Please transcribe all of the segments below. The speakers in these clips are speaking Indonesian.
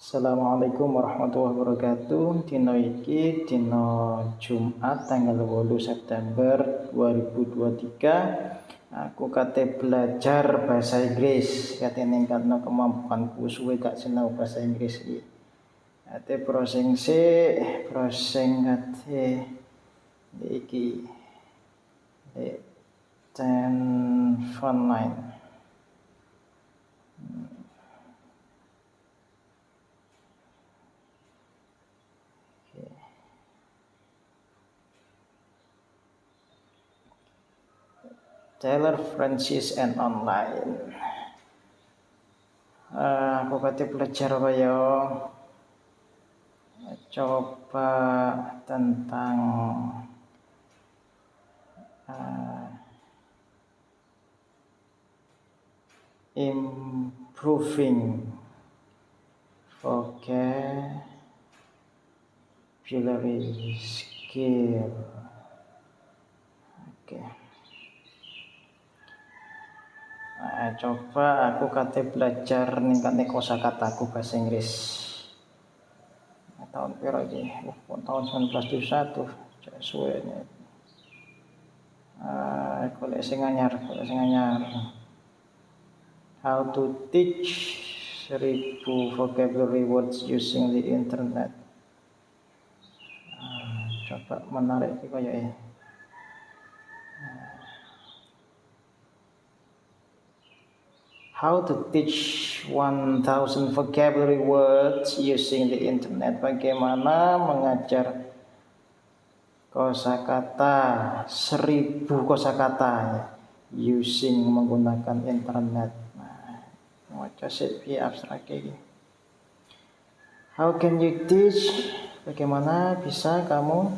Assalamualaikum warahmatullahi wabarakatuh. Dino iki dino Jumat tanggal 8 September 2023. Aku kate belajar bahasa Inggris, kate ningkatno kemampuanku suwe gak sinau bahasa Inggris iki. Ate browsing kate iki 10 font line. Taylor Francis and online. Aku kate belajar kaya coba tentang improving vocabulary skill. Coba aku kate belajar ningkatne kosakataku bahasa Inggris. Tahun piro iki? Tahun 1971. Cek suwene. Golek sing anyar. How to teach 1000 vocabulary words using the internet. Coba menarik iki kaya How to teach 1000 vocabulary words using the internet. Bagaimana mengajar kosakata 1000 kosakata using menggunakan internet. Maca sik piye abstrak iki. How can you teach? Bagaimana bisa kamu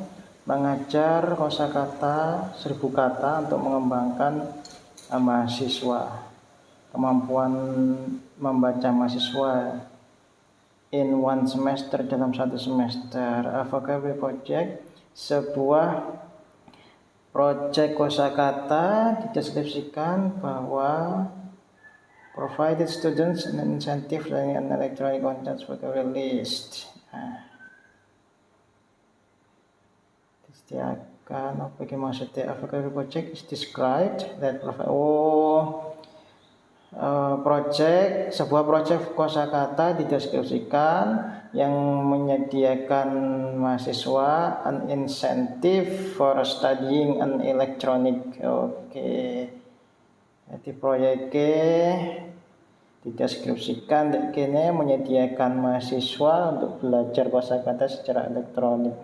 mengajar kosakata 1000 kata untuk mengembangkan mahasiswa, kemampuan membaca mahasiswa in one semester, dalam satu semester. A vocabulary project, sebuah proyek kosakata dideskripsikan bahwa provided students an incentive learning an electronic content vocabulary list. Disediakan apa yang maksudnya? A vocabulary project is described that sebuah proyek kosakata dideskripsikan yang menyediakan mahasiswa an incentive for studying an electronic. Jadi proyeknya dideskripsikan kene menyediakan mahasiswa untuk belajar kosakata secara elektronik.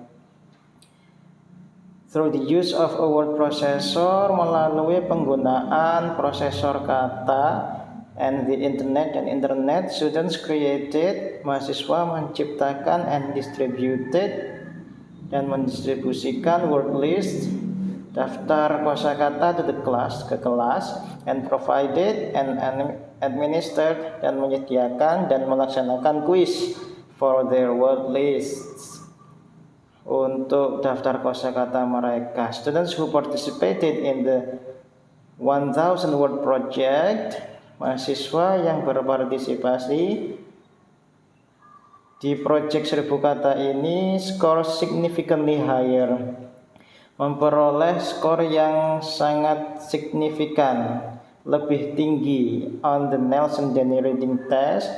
Through the use of a word processor, melalui penggunaan prosesor kata and the internet dan internet, students created, mahasiswa menciptakan and distributed dan mendistribusikan word list, daftar kosakata to the class, ke kelas, and provided and administered dan menyediakan dan melaksanakan quiz for their word lists untuk daftar kosakata mereka. Students who participated in the 1000 word project, mahasiswa yang berpartisipasi di project 1000 kata ini score significantly higher, memperoleh skor yang sangat signifikan, lebih tinggi on the Nelson-Denny Reading Test,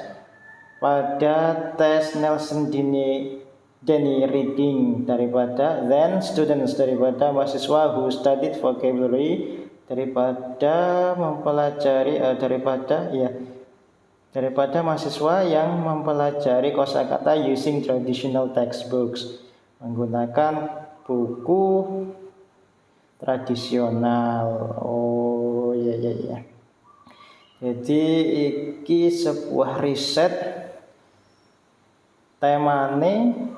pada tes Nelson-Denny Reading daripada students, daripada mahasiswa who studied vocabulary, daripada mahasiswa yang mempelajari kosakata using traditional textbooks, menggunakan buku tradisional. Jadi iki sebuah riset temane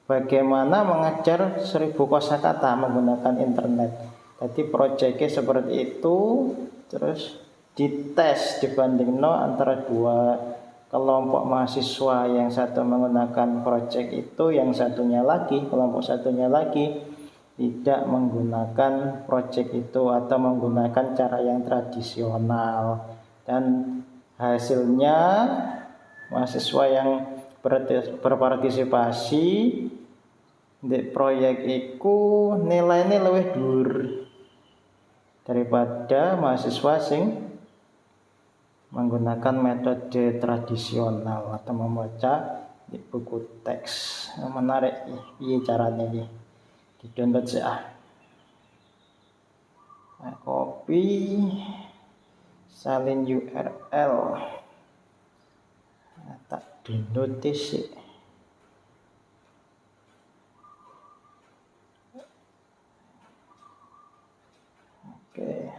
bagaimana mengajar 1000 kosakata menggunakan internet. Jadi proyeknya seperti itu, terus dites dibandingno antara dua kelompok mahasiswa, yang satu menggunakan proyek itu, yang satunya lagi, kelompok satunya lagi tidak menggunakan proyek itu atau menggunakan cara yang tradisional, dan hasilnya mahasiswa yang berpartisipasi di proyek iku nilainya lebih dhuwur daripada mahasiswa sing menggunakan metode tradisional atau membaca di buku teks. Menarik piye caranya iki. Di-download sih copy salin URL. Tak download sih. Oke.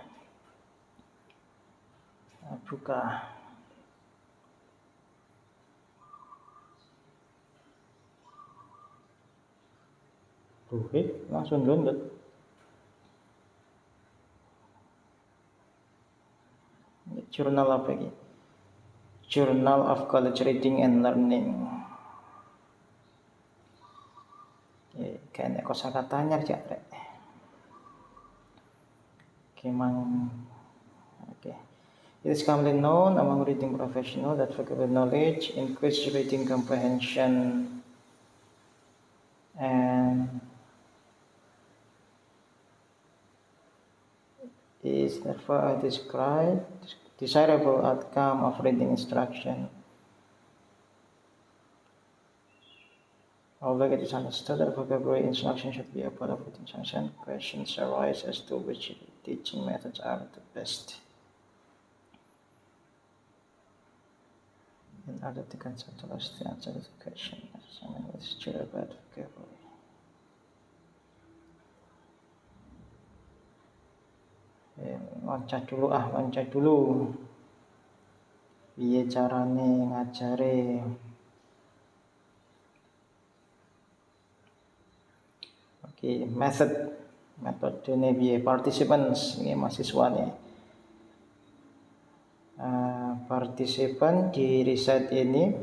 Buka. Langsung download. Jurnal apa ini? Journal of College Reading and Learning. Kayaknya kosakatanya aja, Rek. Oke. It is commonly known among reading professionals that vocabulary knowledge increases reading comprehension and is therefore a desirable outcome of reading instruction. Although it is understood that vocabulary instruction should be a part of reading instruction, questions arise as to which teaching methods are the best. In order to conceptualize the answer to the question, examine what is true about vocabulary. Loncat dulu. Piye carane ngajare? Oke, metodene piye? Participants ini mahasiswa nih. Partisipan di riset ini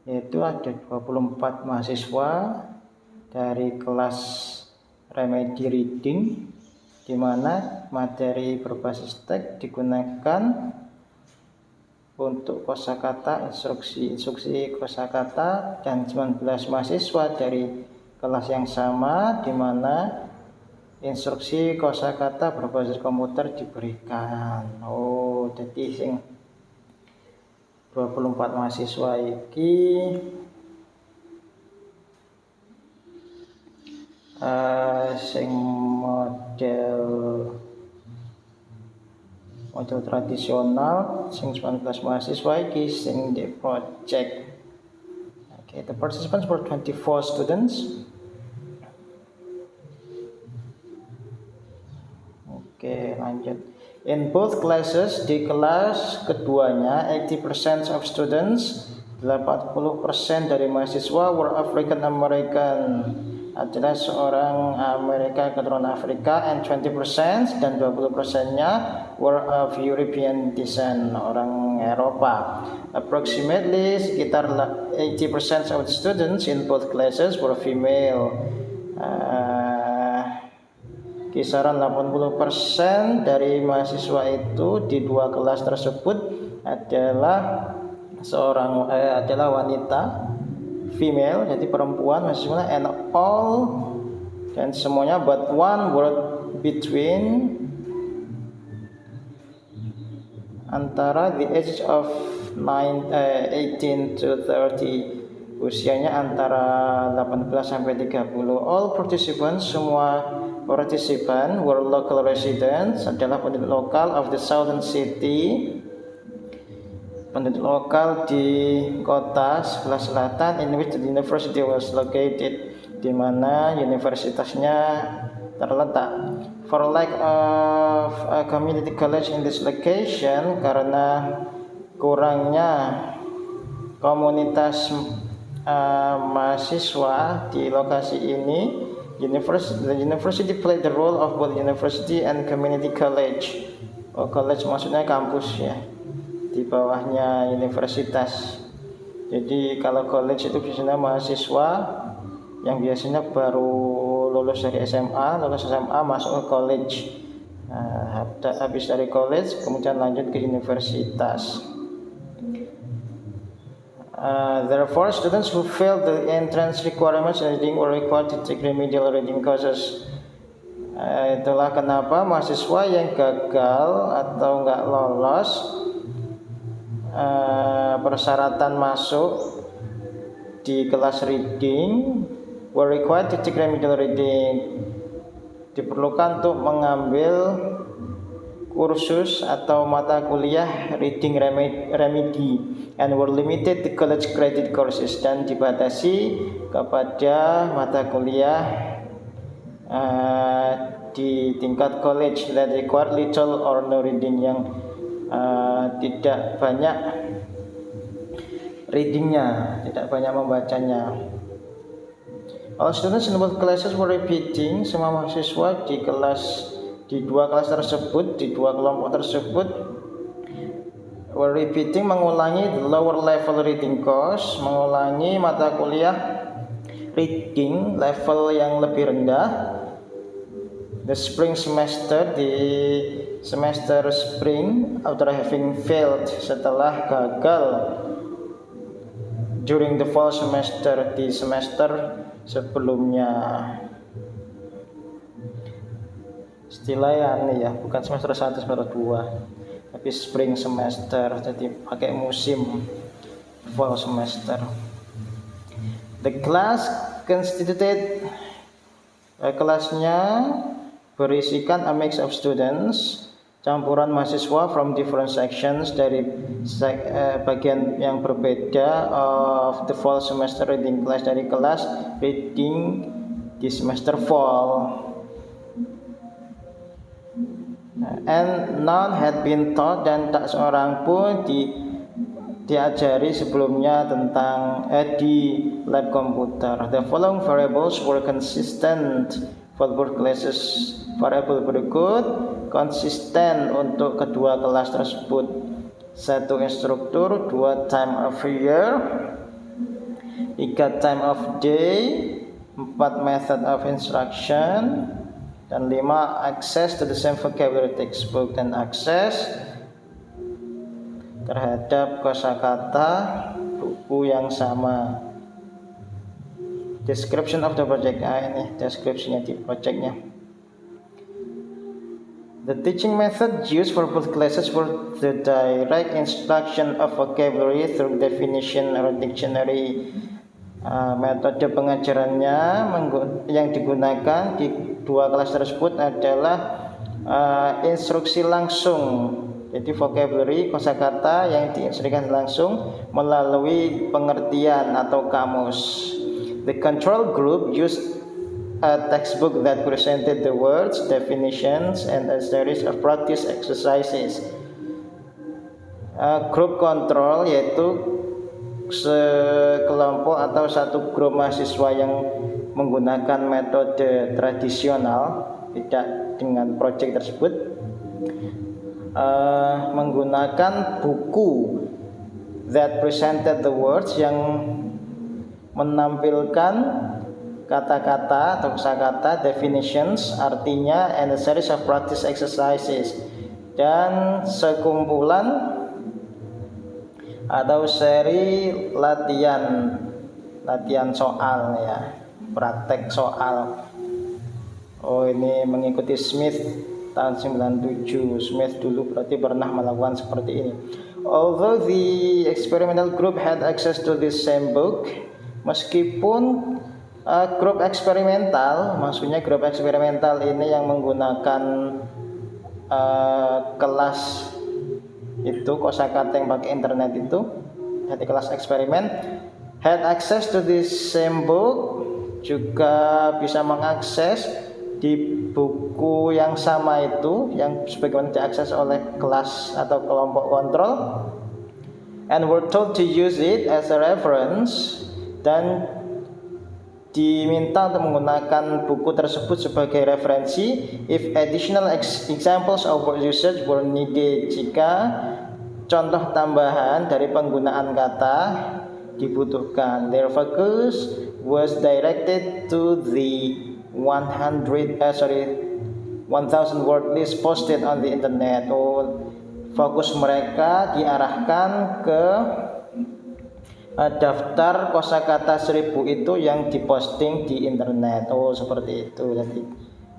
yaitu ada 24 mahasiswa dari kelas remedi reading, di mana materi berbasis teks digunakan untuk kosakata, instruksi kosakata, dan 19 mahasiswa dari kelas yang sama, di mana instruksi kosakata berbasis komputer diberikan. Jadi sing 24 mahasiswa iki sing model tradisional, sing 19 mahasiswa iki sing di project. Okay, the participants were 24 students. Oke, lanjut. In both classes, di kelas keduanya 80% of students, 80% dari mahasiswa were African American, adalah seorang Amerika keturunan Afrika, and 20% dan 20%-nya were of European descent, orang Eropa. Approximately sekitar 80% of the students in both classes were female. Kisaran 80% dari mahasiswa itu di dua kelas tersebut adalah adalah wanita, female, jadi perempuan mahasiswa, and all, dan semuanya but one word between antara the age of 18 to 30, usianya antara 18 sampai 30. All participants, semua partisipan were local residents, adalah penduduk lokal of the southern city, penduduk lokal di kota sebelah selatan, in which the university was located, di mana universitasnya terletak. For lack of a community college in this location, karena kurangnya komunitas mahasiswa di lokasi ini, the university played the role of both university and community college. College maksudnya kampus ya, di bawahnya universitas. Jadi kalau college itu biasanya mahasiswa yang biasanya baru lulus dari SMA, masuk ke college. Habis dari college kemudian lanjut ke universitas. Therefore, students who fail the entrance requirements in reading were required to take remedial reading courses. Itulah kenapa mahasiswa yang gagal atau nggak lolos persyaratan masuk di kelas reading were required to take remedial reading. Diperlukan untuk mengambil kursus atau mata kuliah reading remedy and were limited to college credit courses, dan dibatasi kepada mata kuliah di tingkat college that require little or no reading, yang tidak banyak readingnya, tidak banyak membacanya. All students in both classes were repeating. Semua mahasiswa di dua kelas tersebut, di dua kelompok tersebut were repeating, mengulangi the lower level reading course, mengulangi mata kuliah reading level yang lebih rendah. The spring semester, di semester spring, after having failed, setelah gagal during the fall semester, di semester sebelumnya. Istilahnya ya, bukan semester 1, semester 2, tapi spring semester, jadi pakai musim fall semester. The class constituted, kelasnya berisikan a mix of students, campuran mahasiswa from different sections, dari bagian yang berbeda of the fall semester reading class, dari kelas reading di semester fall. And none had been taught, dan tak seorang pun diajari sebelumnya tentang di lab komputer. The following variables were consistent for both classes. Variable berikut konsisten untuk kedua kelas tersebut: 1 instruktur, 2 time of year, 3 time of day, 4 method of instruction, dan 5 access to the same vocabulary textbook, dan akses terhadap kosakata buku yang sama. Description of the project. Ini deskripsinya di projectnya. The teaching method used for both classes were the direct instruction of vocabulary through definition or dictionary. Metode pengajarannya yang digunakan di dua kelas tersebut adalah instruksi langsung, jadi vocabulary, kosakata yang diinstruksikan langsung melalui pengertian atau kamus. The control group used a textbook that presented the words, definitions, and a series of practice exercises. Group control yaitu sekelompok atau satu grup mahasiswa yang menggunakan metode tradisional, tidak dengan project tersebut, menggunakan buku that presented the words, yang menampilkan kata-kata atau kosakata, definitions artinya, and a series of practice exercises, dan sekumpulan atau seri latihan soal ya, praktek soal. Ini mengikuti Smith tahun 97. Smith dulu berarti pernah melakukan seperti ini. Although the experimental group had access to this same book, meskipun grup eksperimental, maksudnya grup eksperimental ini yang menggunakan kelas itu, kosakata yang pakai internet itu, jadi kelas eksperimen, had access to this same book, juga bisa mengakses di buku yang sama itu, yang sebagaimana diakses oleh kelas atau kelompok kontrol, and were told to use it as a reference, dan diminta untuk menggunakan buku tersebut sebagai referensi if additional examples of word usage were needed, jika contoh tambahan dari penggunaan kata dibutuhkan. Their focus was directed to the 1,000 word list posted on the internet. Fokus mereka diarahkan ke daftar kosakata 1000 itu yang diposting di internet. Oh, seperti itu jadi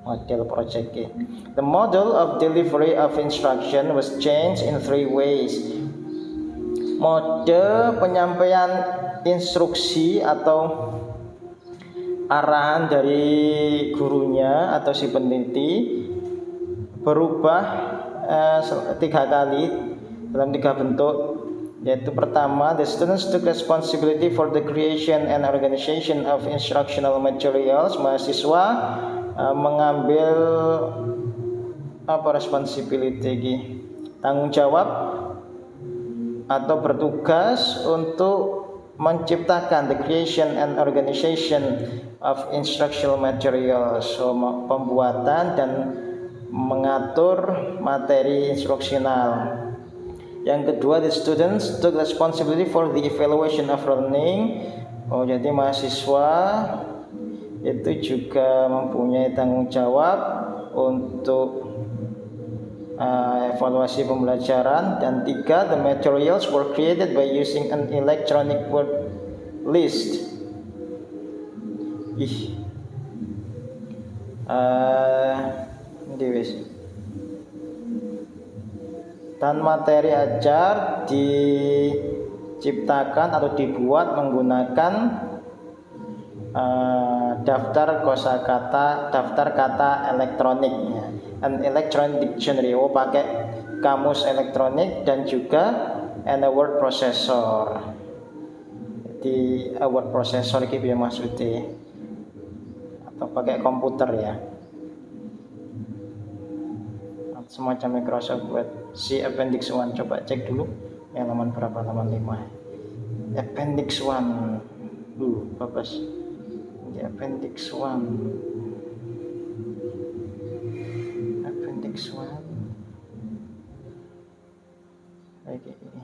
model projectnya. The model of delivery of instruction was changed in 3 ways. Mode penyampaian instruksi atau arahan dari gurunya atau si peneliti berubah 3 kali dalam 3 bentuk, yaitu pertama, the students took responsibility for the creation and organization of instructional materials. Mahasiswa mengambil responsibility, tanggung jawab atau bertugas untuk menciptakan the creation and organization of instructional materials, pembuatan dan mengatur materi instruksional. Yang kedua, the students took responsibility for the evaluation of learning. Jadi mahasiswa itu juga mempunyai tanggung jawab untuk evaluasi pembelajaran. Dan tiga, the materials were created by using an electronic word list. Dan materi ajar diciptakan atau dibuat menggunakan daftar kata elektronik, an electronic dictionary, pakai kamus elektronik dan juga and a word processor. Jadi word processor itu yang maksudnya, atau pakai komputer ya, semacam Microsoft Word. Si Appendix 1, coba cek dulu halaman berapa, halaman 5. Appendix 1 bagus. Di Appendix 1 lagi ini.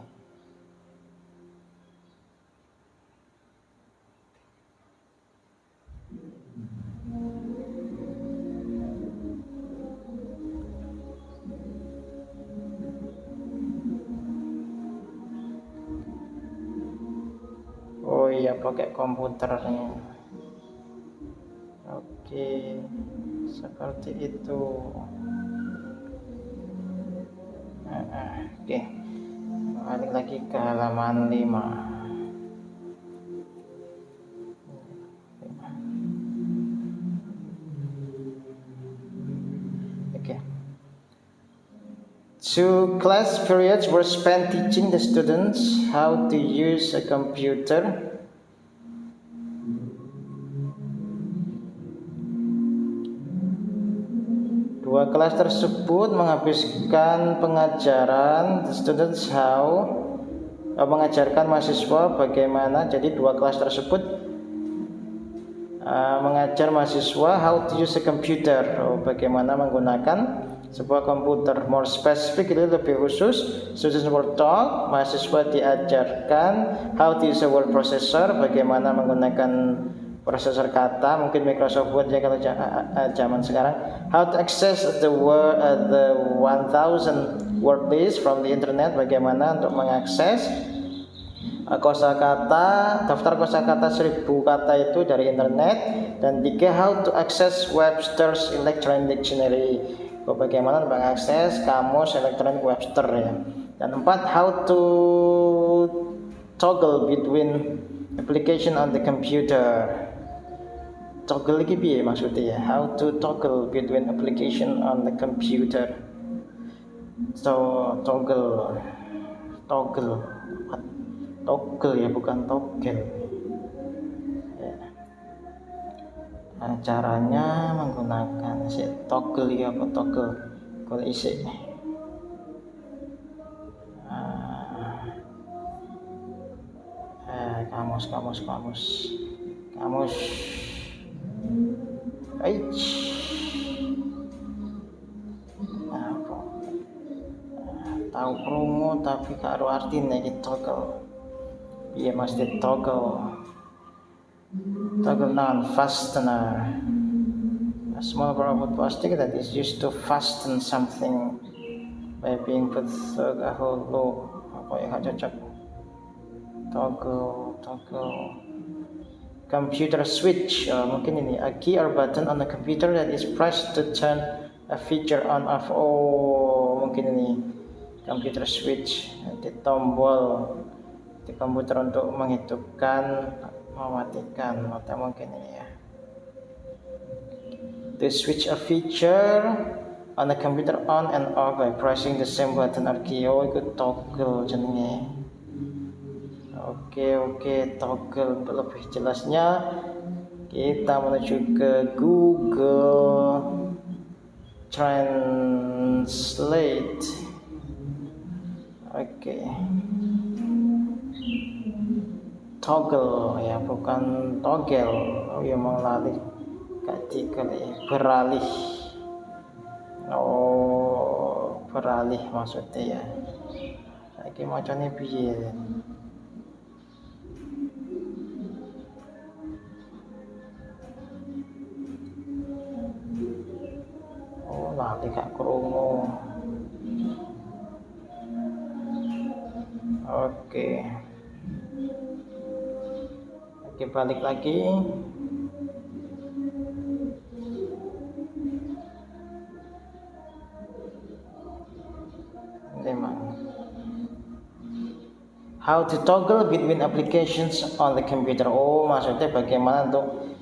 Oh iya, pakai komputernya. Oke, seperti itu. Oke, balik lagi ke halaman 5. Two class periods were spent teaching the students how to use a computer. Dua kelas tersebut menghabiskan pengajaran the students mengajarkan mahasiswa bagaimana. Jadi dua kelas tersebut mengajar mahasiswa how to use a computer, bagaimana menggunakan sebuah komputer. More specifically, lebih khusus, students were taught, mahasiswa diajarkan how to use a word processor, bagaimana menggunakan prosesor kata, mungkin Microsoft Word ya kalau zaman sekarang. How to access the 1000 word list from the internet, bagaimana untuk mengakses daftar kosakata 1000 kata itu dari internet. Dan tiga, how to access Webster's Electronic Dictionary, bagaimana mengakses kamus elektronik Webster ya. Dan 4, how to toggle between application on the computer. Toggle lagi piye maksudnya ya? How to toggle between application on the computer. So toggle ya, bukan toggle ya. Caranya menggunakan toggle ya, apa toggle kalau isi kamus. Tahu krungu tapi karo artine iki toggle. Iya mesti toggle noun, fastener, a small robot plastic that is used to fasten something by being put through a hole loop. Apa yang cocok? Toggle toggle computer switch, mungkin ini a key or button on the computer that is pressed to turn a feature on off. Oh, mungkin ini computer switch, di tombol di komputer untuk menghidupkan, mematikan, atau mungkin ini ya. To switch a feature on the computer on and off by pressing the same button or key. Oh, itu toggle jenenge. Oke, toggle. Lebih jelasnya kita menuju ke Google Translate. Oke. Toggle ya, bukan toggle. Oh ya, mau lali beralih. Oh, beralih maksudnya ya. Saiki macane piye? Oh, lali gak krungu. Oke. Oke, balik lagi. How to toggle between applications on the computer. Oh, maksudnya bagaimana untuk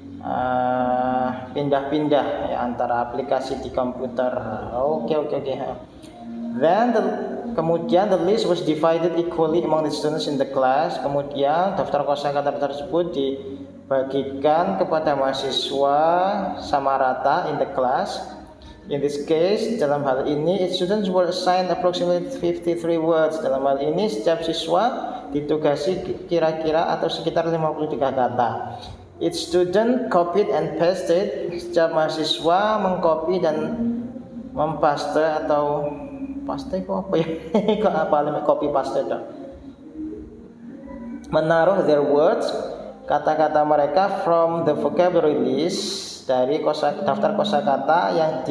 pindah-pindah ya, antara aplikasi di komputer. Oke. Kemudian the list was divided equally among the students in the class. Kemudian daftar kosakata tersebut dibagikan kepada mahasiswa sama rata in the class. In this case, dalam hal ini, students were assigned approximately 53 words. Dalam hal ini, setiap siswa ditugasi kira-kira atau sekitar 53 kata. Each student copied and pasted. Setiap mahasiswa mengcopy dan mempaste atau paste kok apa ya? Kok apa namanya copy paste dong? Menaruh their words, kata-kata mereka from the vocabulary list, dari daftar kosakata yang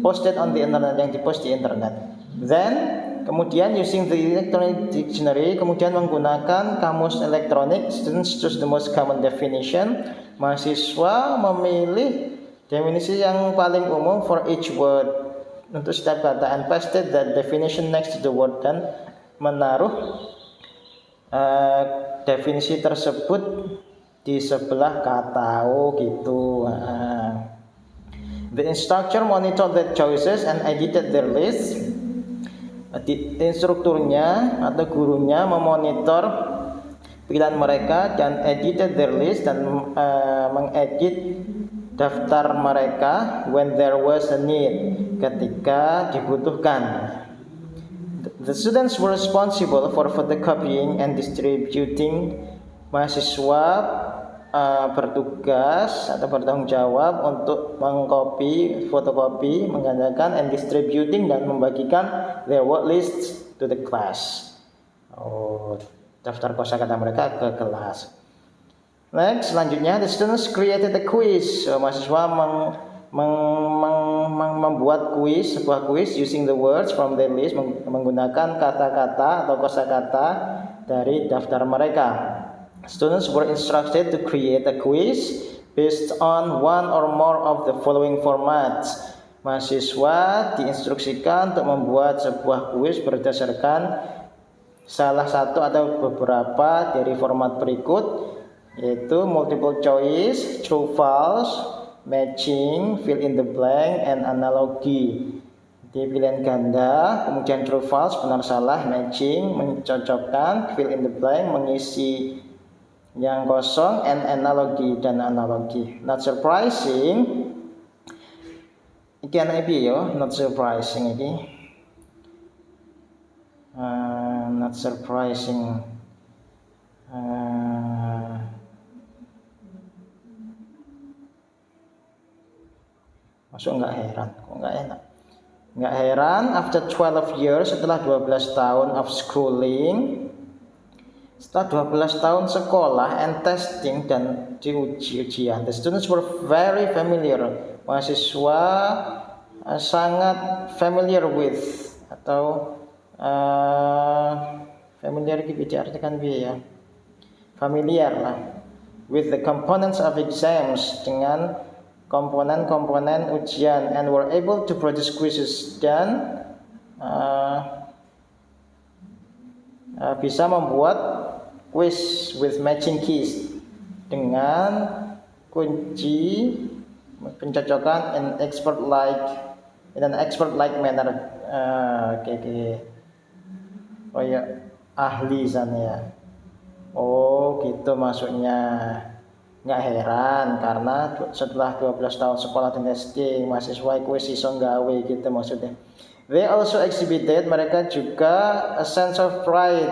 posted on the internet, yang dipost di internet. Then kemudian using the electronic dictionary, kemudian menggunakan kamus elektronik, students choose the most common definition. Mahasiswa memilih definisi yang paling umum for each word untuk setiap kata, and pasted that definition next to the word, dan menaruh definisi tersebut di sebelah kata. Oh gitu. The instructor monitored their choices and edited their list. Instrukturnya atau gurunya memonitor pilihan mereka dan edited their list, dan mengedit daftar mereka when there was a need, ketika dibutuhkan. The students were responsible for photocopying and distributing. Mahasiswa bertugas atau bertanggung jawab untuk mengcopy, fotokopi, menggandakan, and distributing, dan membagikan their word lists to the class. Oh, daftar kosakata mereka ke kelas. Next, selanjutnya the students created a quiz. Mahasiswa membuat sebuah quiz using the words from their list, menggunakan kata-kata atau kosakata dari daftar mereka. Students were instructed to create a quiz based on one or more of the following formats. Mahasiswa diinstruksikan untuk membuat sebuah quiz berdasarkan salah satu atau beberapa dari format berikut, yaitu multiple choice, true false, matching, fill in the blank, and analogy. Di pilihan ganda, kemudian true false, benar salah, matching, mencocokkan, fill in the blank, mengisi yang kosong, and analogy, dan analogi. Not surprising, iki ana piye yo? Not surprising iki. Not surprising. Masuk nggak heran, kok nggak enak. Nggak heran, after 12 years, setelah 12 tahun of schooling, setelah 12 tahun sekolah and testing dan ujian, the students were very familiar. Mahasiswa sangat familiar with, atau familiar gitu diartikan ya, familiar lah with the components of exams, dengan komponen-komponen ujian, and were able to produce quizzes, dan bisa membuat quiz with matching keys dengan kunci pencocokan in an expert like manner. Oh ya, ahli sana ya. Oh gitu maksudnya. Nggak heran karena setelah 12 tahun sekolah di SD, mahasiswa kuis iso nggawe gitu maksudnya. They also exhibited, mereka juga a sense of pride,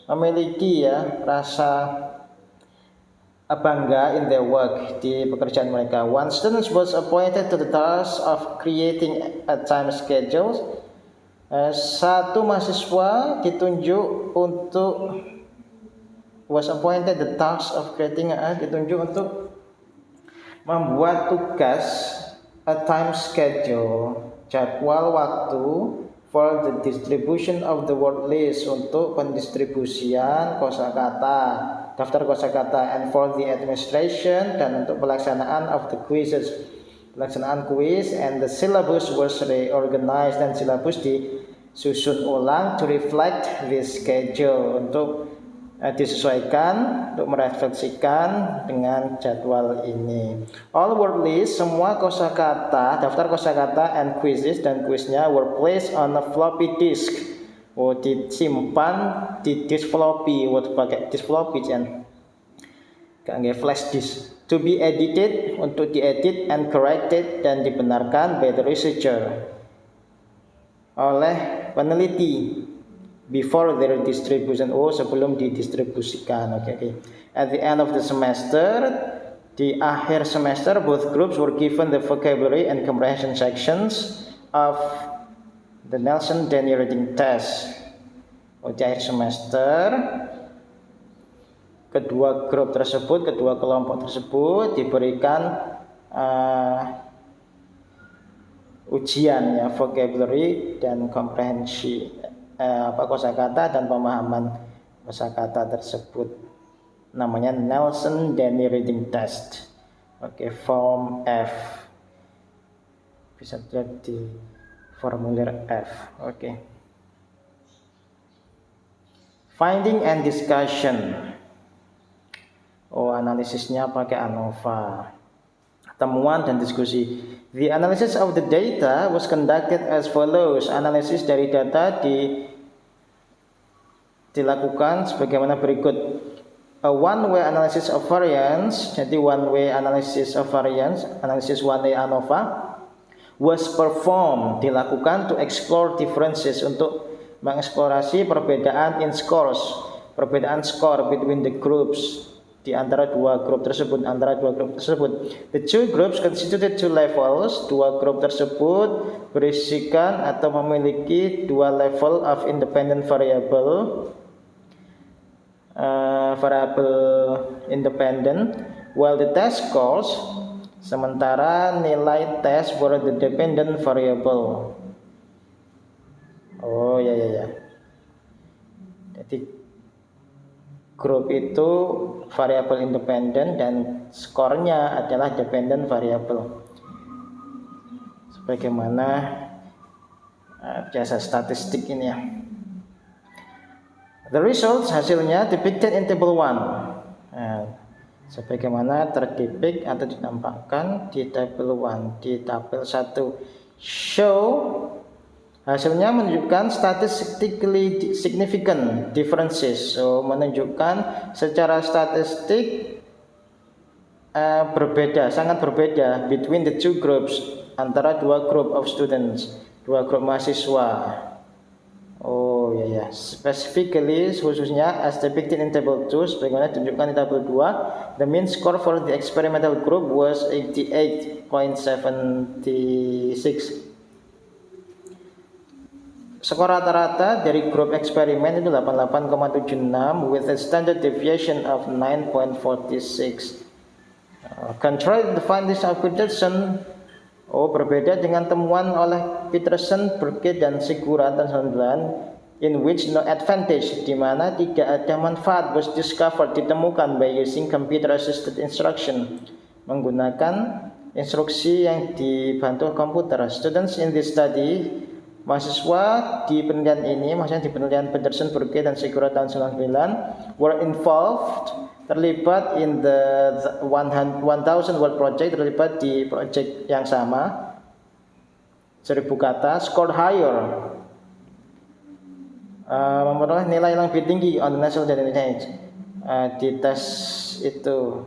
memiliki ya rasa bangga in their work, di pekerjaan mereka. One student was appointed to the task of creating a time schedule. Satu mahasiswa ditunjuk untuk ditunjuk untuk membuat tugas a time schedule, jadwal waktu, for the distribution of the word list, untuk pendistribusian kosakata, daftar kosakata, and for the administration, dan untuk pelaksanaan of the quizzes, pelaksanaan kuis, and the syllabus was reorganized, dan silabus disusun ulang to reflect this schedule, untuk disesuaikan, untuk merefleksikan dengan jadwal ini. All word list, semua kosakata, daftar kosakata, and quizzes, dan kuisnya were placed on a floppy disk. Disimpan di disk floppy, pakai disk floppy kan, kayak flash disk. To be edited, untuk diedit, and corrected, dan dibenarkan by the researcher, oleh peneliti, before their distribution, sebelum didistribusikan. Okay. At the end of the semester, di akhir semester, both groups were given the vocabulary and comprehension sections of the Nelson-Denny reading test. Di akhir semester, kedua kelompok tersebut diberikan ujian ya, vocabulary dan komprehensi kosakata dan pemahaman kosakata tersebut. Namanya Nelson-Denny reading test. Form F. Bisa dilihat di formulir F. Finding and discussion. Analisisnya pakai ANOVA. Temuan dan diskusi. The analysis of the data was conducted as follows. Analisis dari data dilakukan sebagaimana berikut. A one-way analysis of variance, jadi one-way analysis of variance, analisis one-way ANOVA, was performed, dilakukan to explore differences, untuk mengeksplorasi perbedaan in scores, perbedaan skor between the groups, di antara dua grup tersebut. The two groups constituted two levels. Dua grup tersebut berisikan atau memiliki dua level of independent variable independent, while the test scores, sementara nilai tes were the dependent variable. Jadi grup itu variabel independen dan skornya adalah dependent variable, sebagaimana jasa statistik ini ya. The results, hasilnya depicted in table 1. Sebagaimana terdepict atau ditampakkan di tabel 1, di tabel 1. Show, hasilnya menunjukkan statistically significant differences. Menunjukkan secara statistik sangat berbeda between the two groups, antara dua group of students, dua grup mahasiswa. Specifically, khususnya as depicted in table 2, sebagaimana ditunjukkan di tabel 2, the mean score for the experimental group was 88.76. Skor rata-rata dari grup eksperimen itu 88,76 with a standard deviation of 9.46. Contrary to the findings of Peterson, berbeda dengan temuan oleh Peterson, Burke, dan Sigura tahun 2009, in which no advantage, di mana tidak ada manfaat, was discovered, ditemukan by using computer assisted instruction, menggunakan instruksi yang dibantu komputer. Students in this study, mahasiswa di penelitian ini, maksudnya di penelitian Peterson, Burke, dan Segura tahun 99, were involved, terlibat in the 1000 word project, terlibat di project yang sama, 1000 kata, scored higher, memperoleh nilai yang lebih tinggi on the national test, di tes itu.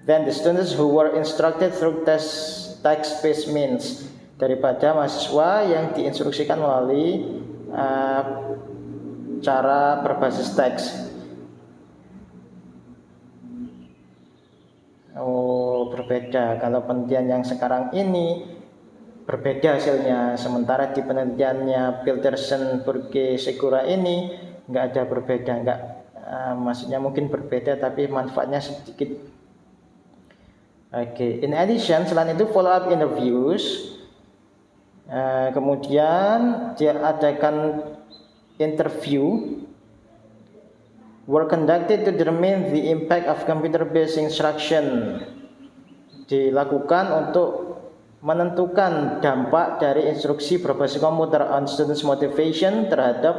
Then the students who were instructed through text-based means, daripada mahasiswa yang diinstruksikan melalui cara berbasis teks. Berbeda. Kalau penelitian yang sekarang ini berbeda hasilnya, sementara di penelitiannya Peterson, Burke, Segura ini nggak ada berbeda, maksudnya mungkin berbeda tapi manfaatnya sedikit. In addition, selain itu follow up interviews, kemudian dia adakan interview, were conducted to determine the impact of computer-based instruction, dilakukan untuk menentukan dampak dari instruksi berbasis komputer on students motivation, terhadap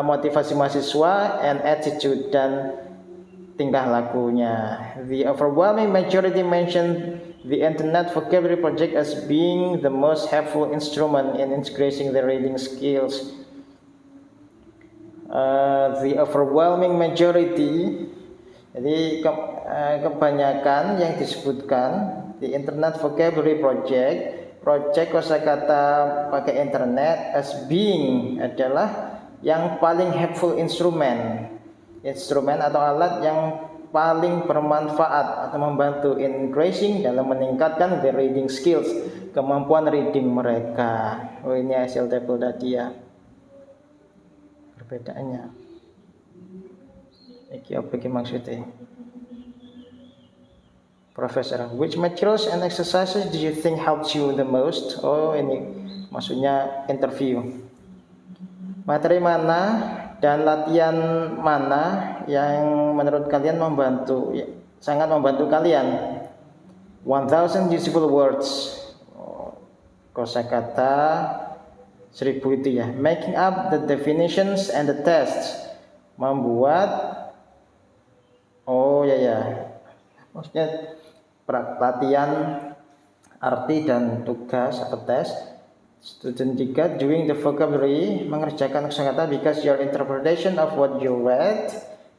motivasi mahasiswa, and attitude, dan tingkah lakunya. The overwhelming majority mentioned the Internet Vocabulary Project as being the most helpful instrument in increasing the reading skills. The overwhelming majority, jadi kebanyakan yang disebutkan di Internet Vocabulary Project kosakata pakai internet, as being adalah yang paling helpful instrumen atau alat yang paling bermanfaat atau membantu increasing, dalam meningkatkan the reading skills, kemampuan reading mereka. Ini hasil tabel tadi ya, perbedaannya. Iki apa maksudnya? Professor, which materials and exercises do you think helps you the most? Ini maksudnya interview. Materi mana dan latihan mana yang menurut kalian sangat membantu kalian? 1000 useful words, kosakata 1000 itu ya. Making up the definitions and the tests, membuat maksudnya latihan arti dan tugas atau tes. Student 3, doing the vocabulary, mengerjakan kosakata because your interpretation of what you read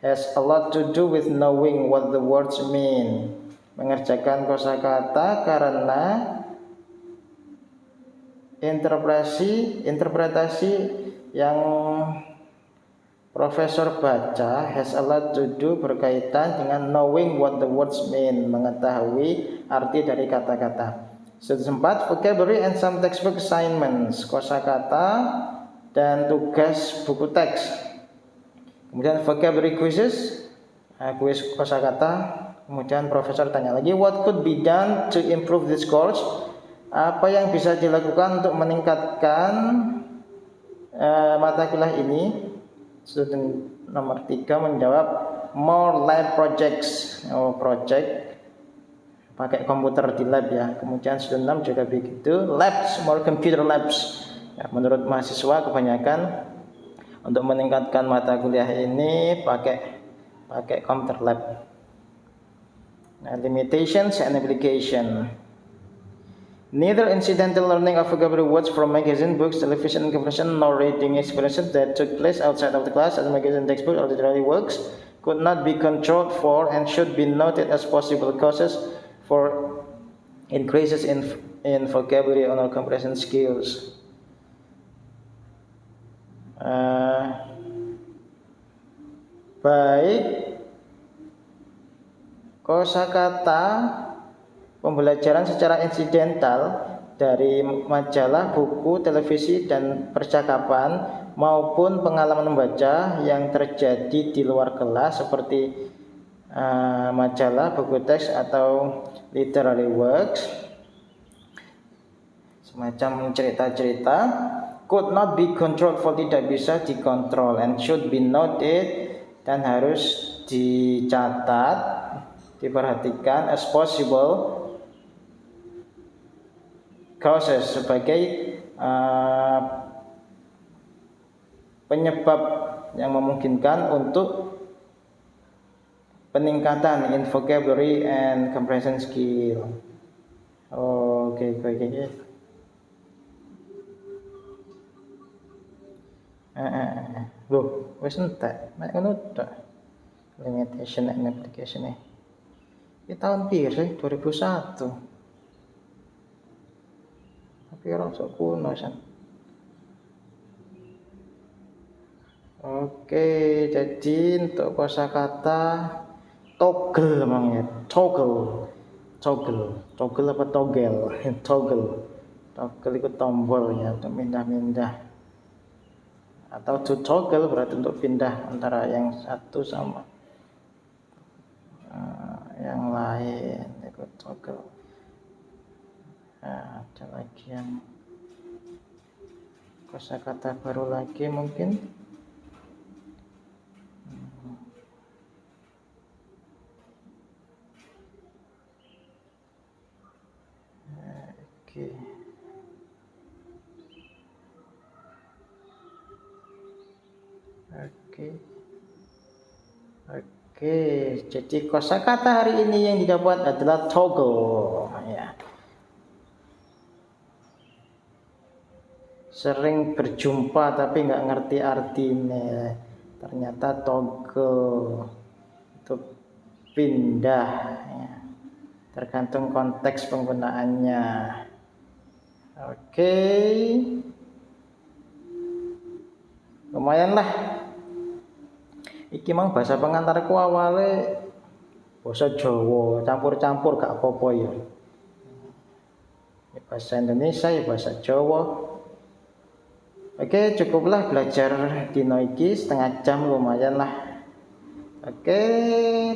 has a lot to do with knowing what the words mean. Mengerjakan kosakata karena interpretasi yang Profesor baca has a lot to do, berkaitan dengan knowing what the words mean, mengetahui arti dari kata-kata. Student 4, vocabulary and some textbook assignments, kosakata dan tugas buku teks. Kemudian vocabulary quizzes, kuis kosakata. Kemudian profesor tanya lagi, what could be done to improve this course? Apa yang bisa dilakukan untuk meningkatkan mata kuliah ini? Student nomor 3 menjawab more lab projects, project pakai komputer di lab ya. Kemudian student 6 juga begitu, labs, more computer labs. Ya, menurut mahasiswa kebanyakan untuk meningkatkan mata kuliah ini pakai komputer lab. Nah, limitations and application. Neither incidental learning of vocabulary words from magazine, books, television, and conversation, nor reading experiences that took place outside of the class as magazine, textbook, or literary works could not be controlled for and should be noted as possible causes for increases in vocabulary or comprehension skills. Baik kosakata pembelajaran secara insidental dari majalah, buku, televisi, dan percakapan maupun pengalaman membaca yang terjadi di luar kelas seperti majalah, buku teks, atau literary works, semacam cerita-cerita, could not be controlled for tidak bisa dikontrol, and should be noted dan harus dicatat, diperhatikan as possible causes sebagai penyebab yang memungkinkan untuk peningkatan in vocabulary and comprehension skill. Oke. Loh, wis entek. Nek ngono tok. Limitation and application ini tahun piro sih? 2001. Tapi orang sok kuno san. Oke, jadi untuk kosakata toggle emang ya, toggle apa toggle itu tombolnya untuk pindah-pindah, atau to toggle berarti untuk pindah antara yang satu sama yang lain, itu toggle. Ada lagi yang kosakata baru lagi mungkin. Oke, jadi kosakata hari ini yang didapat adalah toggle ya. Sering berjumpa tapi nggak ngerti artinya. Ternyata toggle itu pindah ya. Tergantung konteks penggunaannya. Oke. Lumayan lah. Iki mang bahasa pengantarku awale bahasa Jawa, campur-campur gak apa-apa ya. Bahasa Indonesia ya bahasa Jawa. Oke, cukuplah belajar dino iki, setengah jam lumayan lah. Oke,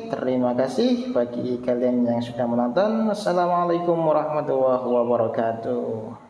terima kasih bagi kalian yang sudah menonton. Assalamualaikum warahmatullahi wabarakatuh.